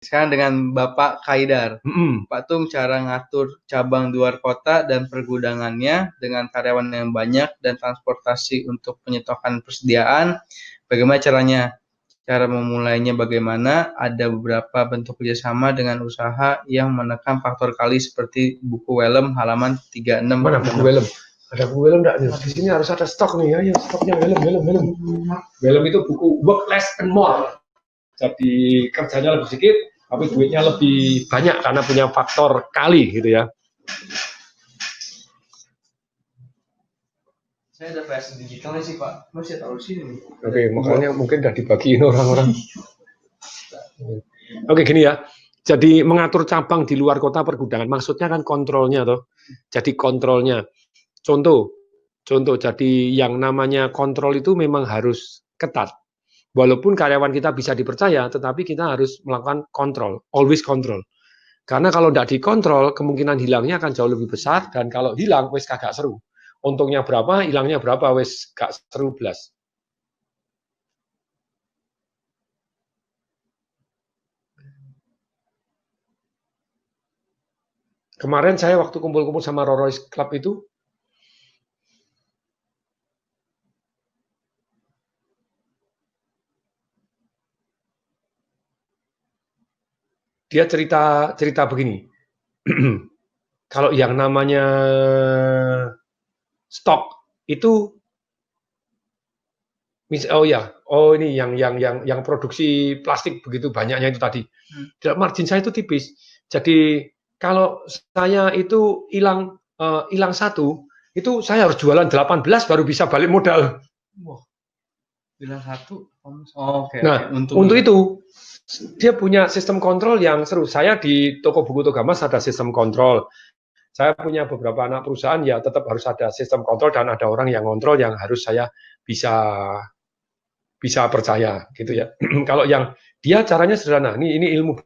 Sekarang dengan Bapak Kaidar. Pak Tung, cara ngatur cabang di luar kota dan pergudangannya dengan karyawan yang banyak dan transportasi untuk penyetokan persediaan, bagaimana caranya? Cara memulainya bagaimana? Ada beberapa bentuk kerjasama dengan usaha yang menekan faktor kali seperti buku Wellem halaman 36. Mana buku Wellem? Ada buku Wellem enggak? Di sini harus ada stok nih ya, stoknya Wellem. Wellem itu buku Work Less and More. Jadi kerjanya lebih sedikit, tapi duitnya lebih banyak karena punya faktor kali gitu ya. Saya ada versi digitalnya sih Pak, masih taruh sini. Oke, makanya mungkin udah dibagiin orang-orang. Oke, gini ya. Jadi mengatur cabang di luar kota pergudangan, maksudnya kan kontrolnya toh. Jadi kontrolnya. Contoh, jadi yang namanya kontrol itu memang harus ketat. Walaupun karyawan kita bisa dipercaya, tetapi kita harus melakukan kontrol, always kontrol. Karena kalau tidak dikontrol, kemungkinan hilangnya akan jauh lebih besar, dan kalau hilang, wes kagak seru. Untungnya berapa, hilangnya berapa, wes gak seru belas. Kemarin saya waktu kumpul-kumpul sama Rorois Club itu, dia cerita begini. Kalau yang namanya stok itu, ini yang produksi plastik begitu banyaknya itu tadi. Margin saya itu tipis. Jadi kalau saya itu hilang satu, itu saya harus jualan 18 baru bisa balik modal. Wah, hilang satu. Oke. Nah, untuk itu dia punya sistem kontrol yang seru. Saya di toko buku Togamas ada sistem kontrol. Saya punya beberapa anak perusahaan, ya tetap harus ada sistem kontrol dan ada orang yang kontrol yang harus saya bisa percaya gitu ya. Kalau yang dia caranya sederhana. Ini ilmu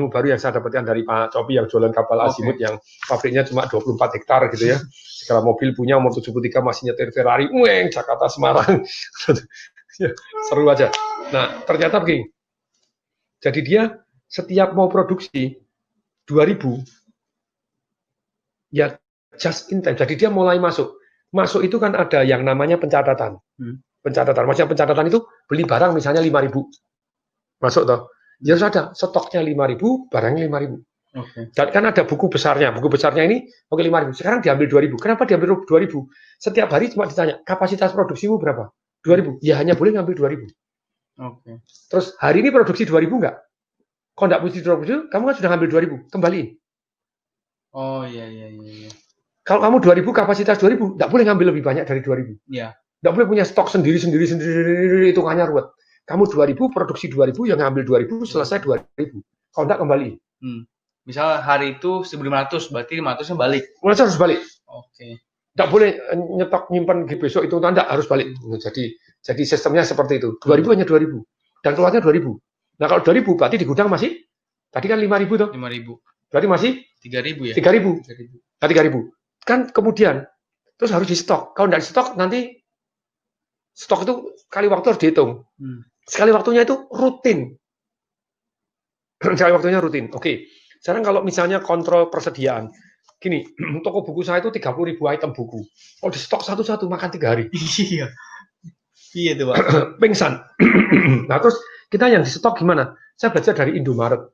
baru yang saya dapatkan dari Pak Copi yang jualan kapal azimut yang pabriknya cuma 24 hektar gitu ya. Segala mobil punya, umur 73 masih nyetir Ferrari, Jakarta Semarang. Ya, seru aja. Nah, ternyata begini. Jadi dia setiap mau produksi 2000 ya just in time. Jadi dia mulai masuk. Masuk itu kan ada yang namanya pencatatan. Pencatatan. Maksudnya pencatatan itu beli barang misalnya 5.000. Masuk toh. Ya harus ada stoknya 5.000, barangnya 5.000. Dan kan ada buku besarnya. Buku besarnya ini oke 5.000. Sekarang diambil 2.000. Kenapa diambil 2.000? Setiap hari cuma ditanya, kapasitas produksimu berapa? 2.000. Ya hanya boleh ngambil 2.000. Terus hari ini produksi 2.000 enggak? Kalau enggak produksi 2.000, kamu kan sudah ngambil 2.000. Kembaliin. Oh iya. Kalau kamu 2.000 kapasitas 2.000, enggak boleh ngambil lebih banyak dari 2.000. Iya. Enggak boleh punya stok sendiri, hitungannya ruwet. Kamu 2.000, produksi 2.000, yang ngambil 2.000, selesai 2.000. Kalau enggak, kembali. Misal hari itu 1.500, berarti 500-nya balik. 500 harus balik. Oke. Enggak boleh nyetok, nyimpan besok itu, enggak, harus balik. Jadi sistemnya seperti itu. 2.000 hanya 2.000. Dan keluarnya 2.000. Nah kalau 2.000, berarti di gudang masih, tadi kan 5.000 tuh. 5.000. Berarti masih? 3.000 ya? 3.000. Nah 3.000. Kan kemudian, terus harus di stok. Kalau enggak di stok, nanti stok itu kali waktu harus dihitung. Sekali waktunya itu rutin. Sekali waktunya rutin. Oke. Sekarang kalau misalnya kontrol persediaan. Gini, toko buku saya itu 30.000 item buku. Kalau di stok satu-satu makan 3 hari. Iya. Iya tuh Pak. Pingsan. Nah terus kita yang di stok gimana? Saya belajar dari Indomaret.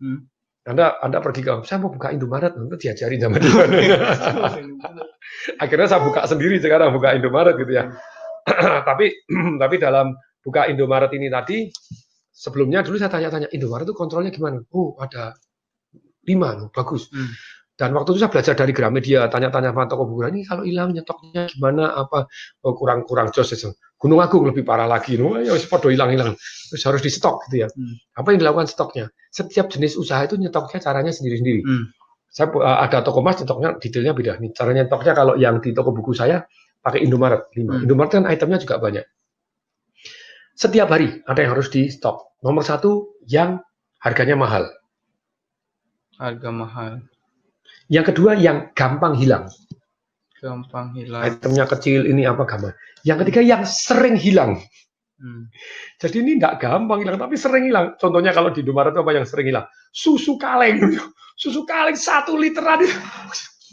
Anda pergi ke, saya mau buka Indomaret, nanti diajarin sama dia. Akhirnya saya buka sendiri sekarang, buka Indomaret gitu ya. tapi dalam buka Indomaret ini tadi, sebelumnya dulu saya tanya-tanya, Indomaret itu kontrolnya gimana? Oh ada 5, bagus. Dan waktu itu saya belajar dari Gramedia, tanya-tanya sama toko buku, ini kalau hilang nyetoknya gimana, apa kurang jos. Gunung Agung lebih parah lagi, ya podo hilang, terus harus di stok gitu ya. Apa yang dilakukan stoknya? Setiap jenis usaha itu nyetoknya caranya sendiri-sendiri. Saya ada toko emas nyetoknya detailnya beda. Nih cara nyetoknya kalau yang di toko buku saya pakai Indomaret 5. Indomaret kan itemnya juga banyak. Setiap hari ada yang harus di stok. Nomor 1 yang harganya mahal. Harga mahal. Yang kedua yang gampang hilang. Gampang hilang. Itemnya kecil, ini apa gampang. Yang ketiga yang sering hilang. Jadi ini tidak gampang hilang, tapi sering hilang. Contohnya kalau di Indomaret apa yang sering hilang? Susu kaleng. Susu kaleng 1 literan.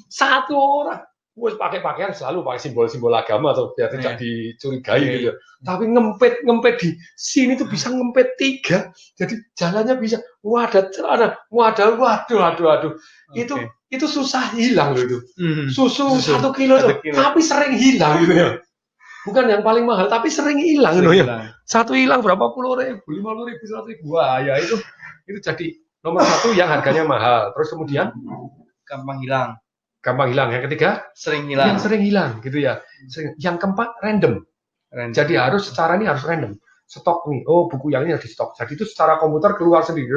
Satu orang. Wes pakai pakaian selalu pakai simbol-simbol agama atau biar tidak dicurigai gitu. Tapi ngempet di sini tuh bisa ngempet 3. Jadi jalannya bisa. Wadah celana, waduh. Itu susah hilang loh itu. Susu 1 kilo tuh, tapi sering hilang gitu ya. Bukan yang paling mahal, tapi sering hilang loh ya. Satu hilang berapa puluh ribu, 50.000, 100.000. Wah ya itu jadi nomor 1 yang harganya mahal. Terus kemudian gampang hilang. Yang ketiga sering hilang. Yang sering hilang gitu ya. Yang keempat random. Jadi secara ini harus random. Stok nih, buku yang ini harus di stok. Jadi itu secara komputer keluar sendiri.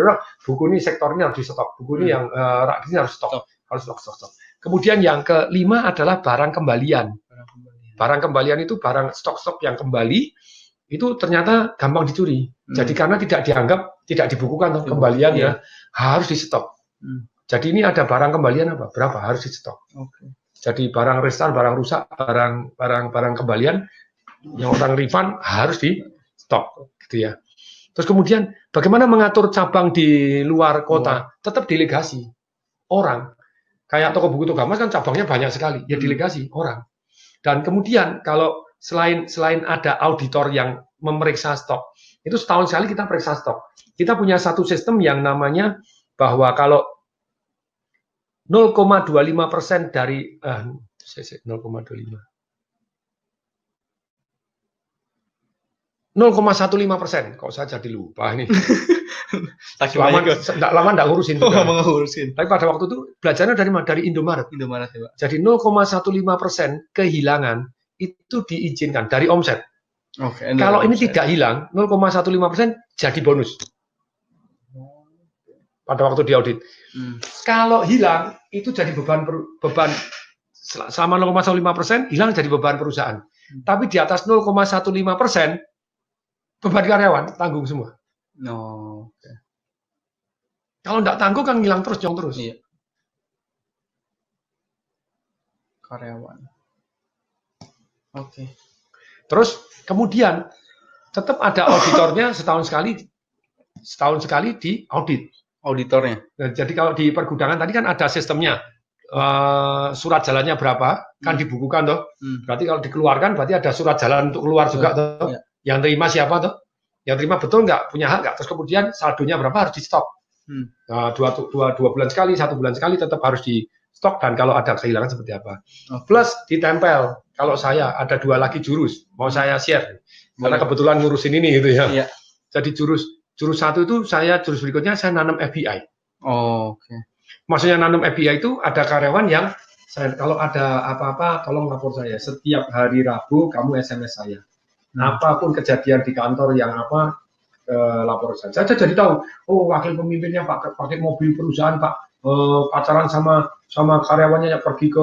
Buku ini sektor ini harus di stok. Buku ini yang rak ini harus stok. Harus stok. Kemudian yang kelima adalah barang kembalian. Barang kembalian itu barang stok-stok yang kembali itu ternyata gampang dicuri. Jadi karena tidak dianggap, tidak dibukukan kembalian ya, harus di stok. Jadi ini ada barang kembalian apa? Berapa harus di stok. Jadi barang restart, barang rusak, barang kembalian yang orang refund harus di stok gitu ya. Terus kemudian bagaimana mengatur cabang di luar kota? Tetap delegasi orang. Kayak toko buku Togamas kan cabangnya banyak sekali, ya delegasi orang. Dan kemudian kalau selain ada auditor yang memeriksa stok, itu setahun sekali kita periksa stok. Kita punya satu sistem yang namanya bahwa kalau 0,25% dari 0,25 0,15%, kok saya jadi lupa ini. Lama nggak ngurusin. Tapi pada waktu itu belajarnya dari Indomaret. Ya, jadi 0,15% kehilangan itu diizinkan dari omset. Kalau ini tidak hilang, 0,15% jadi bonus. Pada waktu diaudit. Kalau hilang itu jadi beban selama 0,15% hilang jadi beban perusahaan. Tapi di atas 0,15% beban karyawan tanggung semua. Kalau nggak tanggung kan hilang terus, jong terus. Iya. Karyawan. Terus kemudian tetap ada auditornya setahun sekali di audit. Auditornya. Nah, jadi kalau di pergudangan tadi kan ada sistemnya. Surat jalannya berapa kan dibukukan toh. Berarti kalau dikeluarkan berarti ada surat jalan untuk keluar juga toh. Yang terima siapa toh? Yang terima betul nggak, punya hak nggak? Terus kemudian saldonya berapa harus di stok. Nah, dua bulan sekali, 1 bulan sekali tetap harus di stok, dan kalau ada kehilangan seperti apa. Plus ditempel. Kalau saya ada 2 lagi jurus, mau saya share. Karena kebetulan ngurusin ini gitu ya. Jadi jurus 1 itu jurus berikutnya saya nanam FBI. Maksudnya nanam FBI itu ada karyawan yang kalau ada apa-apa tolong lapor saya. Setiap hari Rabu kamu SMS saya. Apapun kejadian di kantor yang apa, lapor saya. Saya jadi tahu, wakil pemimpinnya Pak pakai mobil perusahaan Pak, pacaran sama karyawannya pergi ke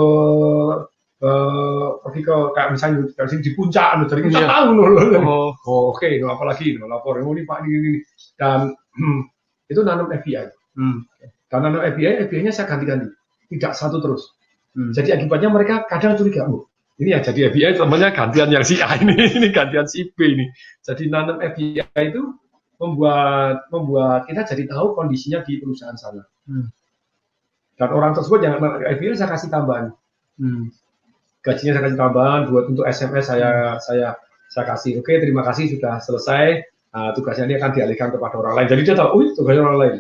kayak misalnya dari sini di puncak, dari kita tahu loh. Oke, apalagi lapor ini Pak ini. Dan itu nanam FBI. Dan nanam FBI-nya saya ganti-ganti, tidak satu terus. Jadi akibatnya mereka kadang curiga, ini ya jadi FBI temannya gantian yang si A ini gantian si B ini. Jadi nanam FBI itu membuat kita jadi tahu kondisinya di perusahaan sana. Dan orang tersebut yang nanam FBI saya kasih tambahan. Gajinya saya kasih tambahan, buat untuk SMS saya kasih. Oke, terima kasih sudah selesai. Tugasnya ini akan dialihkan kepada orang lain. Jadi dia tahu, tugasnya orang lain.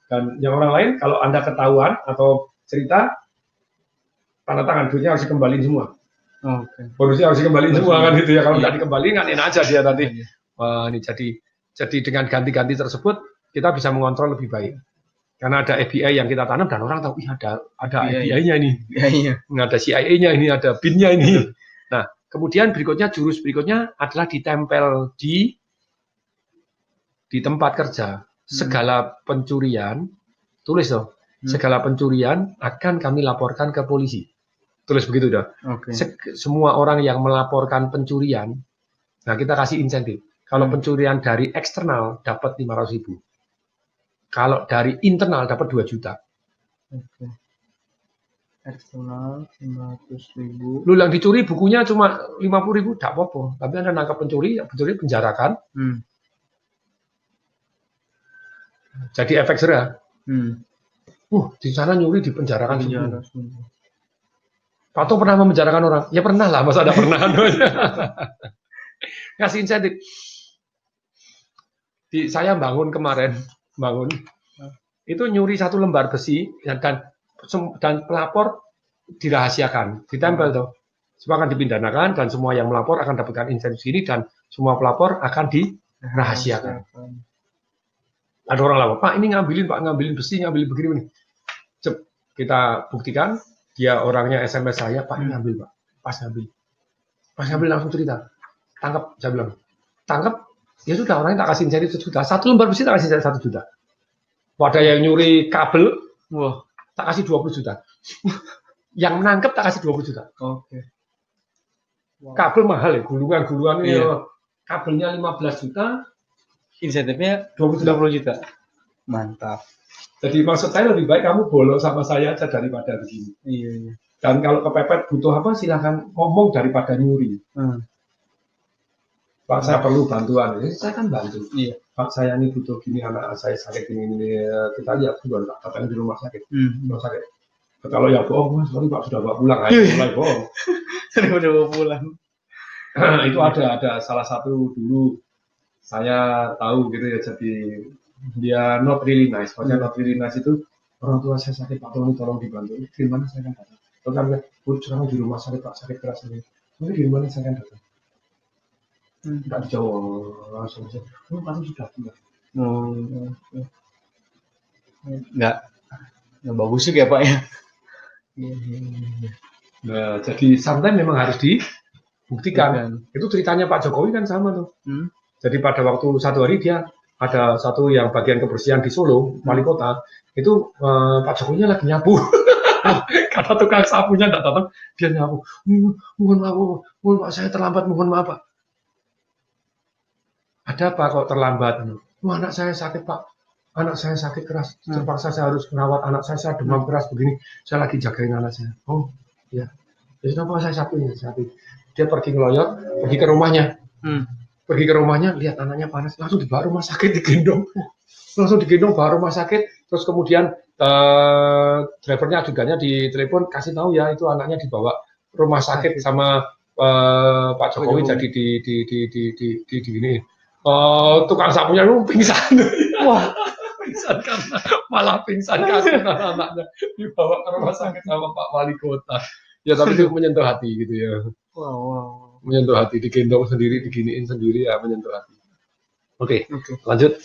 Dan yang orang lain kalau Anda ketahuan atau cerita, tanda tangan, duitnya harus dikembaliin semua. Bonusnya harus dikembaliin semua kan gitu ya. Kalau nggak dikembaliin kan enak aja dia nanti. Ini jadi dengan ganti-ganti tersebut kita bisa mengontrol lebih baik. Karena ada FBI yang kita tanam dan orang tahu, ada FBI-nya ini. Ada CIA-nya ini, ada BIN-nya ini. Nah, kemudian jurus berikutnya adalah ditempel di tempat kerja. Segala pencurian, tulis loh, segala pencurian akan kami laporkan ke polisi. Tulis begitu dah. Semua orang yang melaporkan pencurian, nah kita kasih insentif. Kalau pencurian dari eksternal dapat 500.000. Kalau dari internal dapat 2 juta. Eksternal 500.000. Lu yang dicuri bukunya cuma 50.000, tak apa-apa. Tapi Anda nangkap pencuri, ya pencuri penjarakan. Jadi efek jerah. Di sana nyuri dipenjarakan semua. Pak Tung pernah memenjarakan orang? Ya pernah lah, masa ada pernah. Ngasih insentif. Saya bangun kemarin, itu nyuri 1 lembar besi dan pelapor dirahasiakan, ditempel tuh. Semua akan dipidanakan dan semua yang melapor akan dapatkan insentif ini dan semua pelapor akan dirahasiakan. Ada orang lapor, Pak ini ngambilin besi, ngambilin begini. Kita buktikan, dia orangnya SMS saya, Pak ini ngambil Pak, pas ngambil langsung cerita, tangkap, saya bilang, tangkap, ya sudah orangnya tak kasih insentif 1 juta, 1 lembar besi tak kasih insentif 1 juta. Pada yang nyuri kabel, tak kasih 20 juta. Yang menangkap tak kasih 20 juta. Oke. Kabel mahal ya, gulungan ya. Kabelnya 15 juta, insentifnya 20 juta. Mantap. Jadi maksud saya lebih baik kamu bolong sama saya aja daripada begini. Iya. Dan kalau kepepet butuh apa, silahkan ngomong daripada nyuri. Pak saya perlu bantuan, saya kan bantu. Iya. Pak saya ini butuh gini, anak saya sakit ini, kita lihat dulu, datang di rumah sakit. Rumah sakit. Kalau ya bohong, sorry Pak sudah bawa pulang, ayo mulai bohong. Sudah bawa pulang. Itu ada salah satu dulu saya tahu gitu ya, jadi dia not really nice. Pokoknya not really nice itu orang tua saya sakit Pak, tolong dibantu. Di mana saya kan datang? Kalau sekarang di rumah sakit Pak, sakit keras ini. Tapi di mana saya kan datang? Tidak dijawab langsung saja. Langsung sudah pulang. Nggak bagus juga ya Pak ya. Nah, jadi sometimes memang harus dibuktikan. Itu ceritanya Pak Jokowi kan sama tuh. Jadi pada waktu satu hari dia ada satu yang bagian kebersihan di Solo, wali kota, itu Pak Jokowinya lagi nyapu. Kata tukang sapunya tidak datang, dia nyapu. Mohon Pak, saya terlambat, mohon maaf Pak. Ada apa kok terlambat? Anak saya sakit Pak, anak saya sakit keras, terpaksa saya harus merawat anak saya demam keras begini, saya lagi jagain anak saya. Oh ya, jadi kenapa saya sapuin? Dia pergi ngeloyot, pergi ke rumahnya, lihat anaknya panas, langsung dibawa rumah sakit, digendong bawa rumah sakit, terus kemudian drivernya ajudannya ditelepon, kasih tahu ya itu anaknya dibawa rumah sakit sama Pak Jokowi, jadi di gini. Tukang sapunya pingsan. Wah, pingsan karena anaknya dibawa ke rumah sakit sama Pak Wali Kota. Ya tapi itu menyentuh hati gitu ya. Wow. Menyentuh hati, digendong sendiri, diginiin sendiri ya, menyentuh hati. Oke. Lanjut.